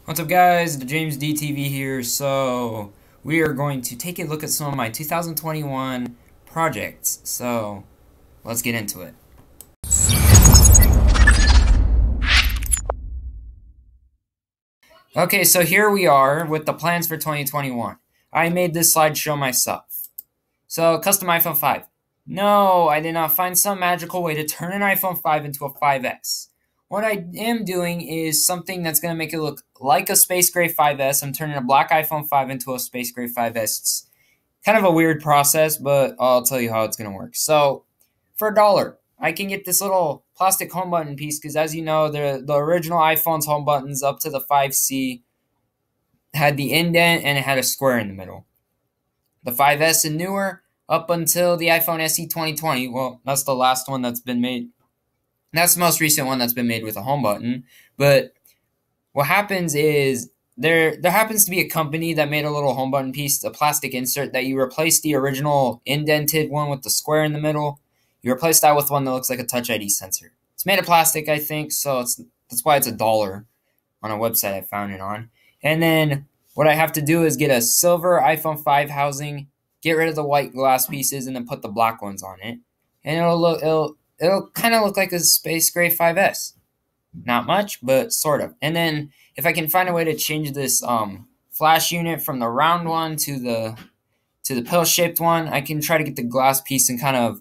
What's up guys, the James DTV here. So we are going to take a look at some of my 2021 projects. So let's get into it. Okay, so here we are with the plans for 2021. I made this slideshow myself. So custom iPhone 5. No, I did not find some magical way to turn an iPhone 5 into a 5S. What I am doing is something that's going to make it look like a Space Gray 5S. I'm turning a black iPhone 5 into a Space Gray 5S. It's kind of a weird process, but I'll tell you how it's going to work. So, for $1, I can get this little plastic home button piece because, as you know, the original iPhone's home buttons up to the 5C had the indent and it had a square in the middle. The 5S and newer, up until the iPhone SE 2020, well, that's the last one that's been made. That's the most recent one that's been made with a home button. But what happens is there happens to be a company that made a little home button piece, a plastic insert that you replace the original indented one with the square in the middle. You replace that with one that looks like a Touch ID sensor. It's made of plastic, I think, so that's why it's $1 on a website I found it on. And then what I have to do is get a silver iPhone 5 housing, get rid of the white glass pieces, and then put the black ones on it. And it'll kind of look like a Space Gray 5S. Not much, but sort of. And then if I can find a way to change this flash unit from the round one to the pill-shaped one, I can try to get the glass piece and kind of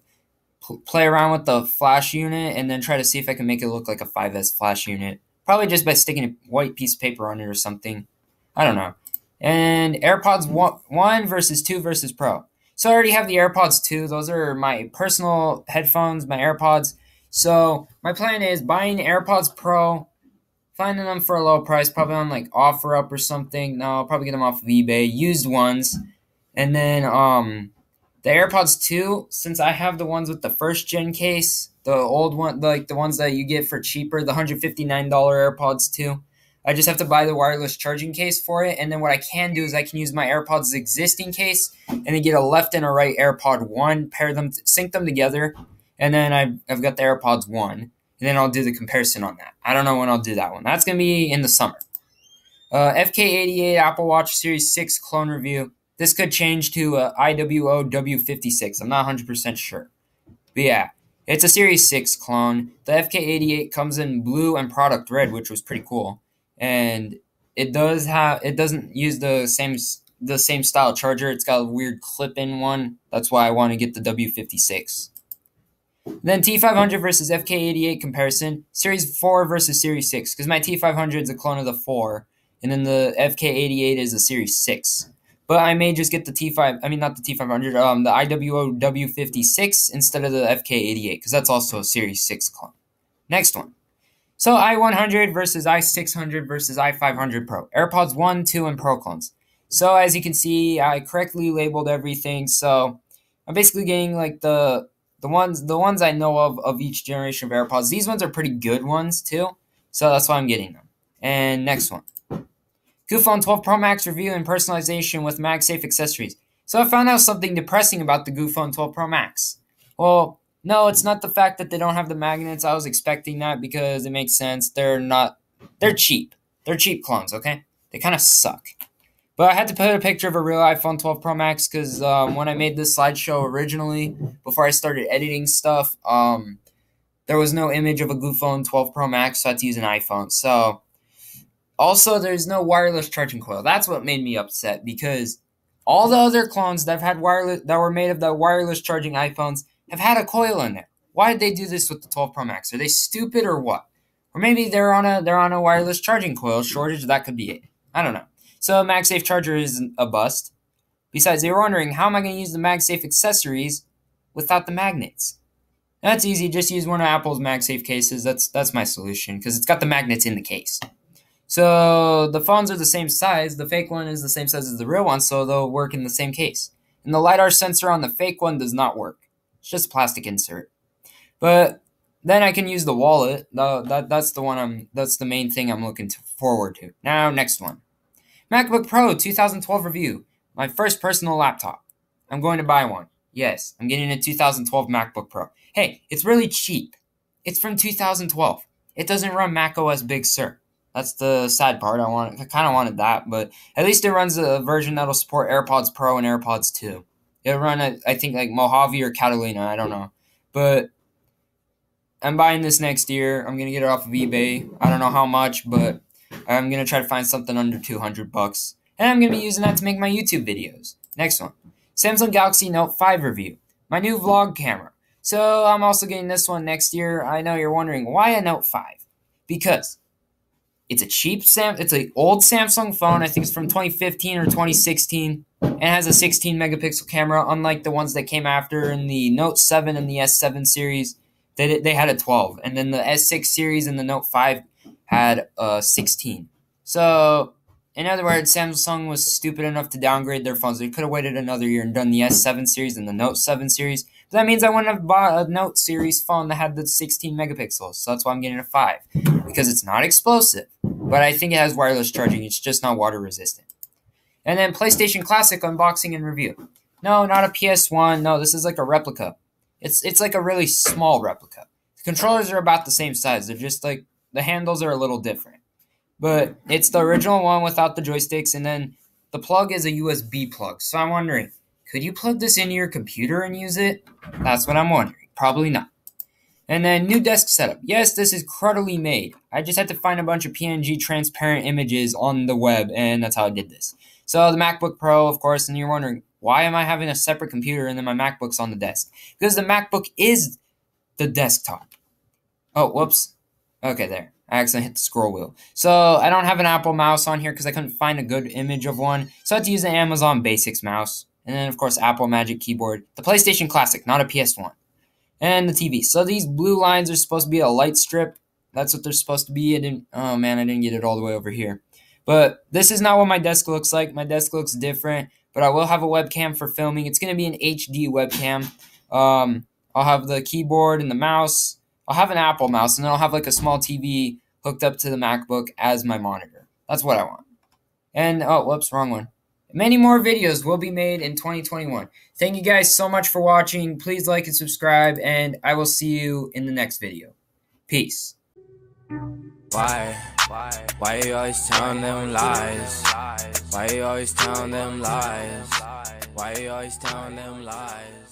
play around with the flash unit and then try to see if I can make it look like a 5S flash unit. Probably just by sticking a white piece of paper on it or something. I don't know. And AirPods 1 versus 2 versus Pro. So I already have the AirPods 2. Those are my personal headphones, my AirPods. So my plan is buying AirPods Pro, finding them for a low price, probably on like OfferUp or something. No, I'll probably get them off of eBay, used ones. And then the AirPods 2, since I have the ones with the first gen case, the old one, like the ones that you get for cheaper, the $159 AirPods 2. I just have to buy the wireless charging case for it, and then what I can do is I can use my AirPods existing case and then get a left and a right AirPod 1, pair them, sync them together, and then I've got the AirPods 1, and then I'll do the comparison on that. I don't know when I'll do that one. That's going to be in the summer. FK88 Apple Watch Series 6 clone review. This could change to IWO W56. I'm not 100% sure. But yeah, it's a Series 6 clone. The FK88 comes in blue and product red, which was pretty cool. And it doesn't use the same style charger. It's got a weird clip-in one. That's why I want to get the W56. Then T500 versus FK88 comparison. Series 4 versus Series 6. Because my T500 is a clone of the 4. And then the FK88 is a Series 6. But I may just get the not the T500, the IWO W56 instead of the FK88. Because that's also a Series 6 clone. Next one. So i100 versus i600 versus i500 Pro. AirPods 1, 2, and Pro clones. So as you can see, I correctly labeled everything. So I'm basically getting like the ones I know of each generation of AirPods. These ones are pretty good ones too. So that's why I'm getting them. And next one. Goophone 12 Pro Max review and personalization with MagSafe accessories. So I found out something depressing about the Goophone 12 Pro Max. Well, no, it's not the fact that they don't have the magnets. I was expecting that because it makes sense. They're cheap. They're cheap clones, okay? They kind of suck. But I had to put a picture of a real iPhone 12 Pro Max because when I made this slideshow originally, before I started editing stuff, there was no image of a Goophone 12 Pro Max, so I had to use an iPhone. So, also, there's no wireless charging coil. That's what made me upset because all the other clones that were made of the wireless charging iPhones have had a coil in there. Why did they do this with the 12 Pro Max? Are they stupid or what? Or maybe they're on a wireless charging coil shortage. That could be it. I don't know. So MagSafe charger is a bust. Besides, they were wondering, how am I going to use the MagSafe accessories without the magnets? That's easy. Just use one of Apple's MagSafe cases. That's my solution because it's got the magnets in the case. So the phones are the same size. The fake one is the same size as the real one, so they'll work in the same case. And the LiDAR sensor on the fake one does not work. It's just a plastic insert. But then I can use the wallet. That's the main thing I'm looking forward to. Now, next one. MacBook Pro 2012 review. My first personal laptop. I'm going to buy one. Yes, I'm getting a 2012 MacBook Pro. Hey, it's really cheap. It's from 2012. It doesn't run macOS Big Sur. That's the sad part. I kind of wanted that, but at least it runs a version that'll support AirPods Pro and AirPods 2. It'll run, I think, like Mojave or Catalina. I don't know. But I'm buying this next year. I'm going to get it off of eBay. I don't know how much, but I'm going to try to find something under $200. And I'm going to be using that to make my YouTube videos. Next one. Samsung Galaxy Note 5 review. My new vlog camera. So I'm also getting this one next year. I know you're wondering, why a Note 5? Because it's it's an old Samsung phone. I think it's from 2015 or 2016. And it has a 16 megapixel camera, unlike the ones that came after in the Note 7 and the S7 series. They had a 12. And then the S6 series and the Note 5 had a 16. So, in other words, Samsung was stupid enough to downgrade their phones. They could have waited another year and done the S7 series and the Note 7 series. But that means I wouldn't have bought a Note series phone that had the 16 megapixels. So that's why I'm getting a 5. Because it's not explosive. But I think it has wireless charging. It's just not water resistant. And then PlayStation Classic unboxing and review. No, not a PS1. No, this is like a replica. It's like a really small replica. The controllers are about the same size. They're just like, the handles are a little different. But it's the original one without the joysticks, and then the plug is a USB plug. So I'm wondering, could you plug this into your computer and use it? That's what I'm wondering. Probably not. And then new desk setup. Yes, this is cruddily made. I just had to find a bunch of PNG transparent images on the web, and that's how I did this. So the MacBook Pro, of course, and you're wondering, why am I having a separate computer and then my MacBook's on the desk? Because the MacBook is the desktop. Oh, whoops. Okay, there. I accidentally hit the scroll wheel. So I don't have an Apple mouse on here because I couldn't find a good image of one. So I had to use the Amazon Basics mouse. And then, of course, Apple Magic Keyboard. The PlayStation Classic, not a PS1. And the TV. So these blue lines are supposed to be a light strip. That's what they're supposed to be. I didn't get it all the way over here. But this is not what my desk looks like. My desk looks different. But I will have a webcam for filming. It's going to be an HD webcam. I'll have the keyboard and the mouse. I'll have an Apple mouse, and then I'll have like a small TV hooked up to the MacBook as my monitor. That's what I want. And, oh, whoops, wrong one. Many more videos will be made in 2021. Thank you guys so much for watching. Please like and subscribe, and I will see you in the next video. Peace. Why you always telling them lies? Why you always telling them lies? Why you always telling them lies?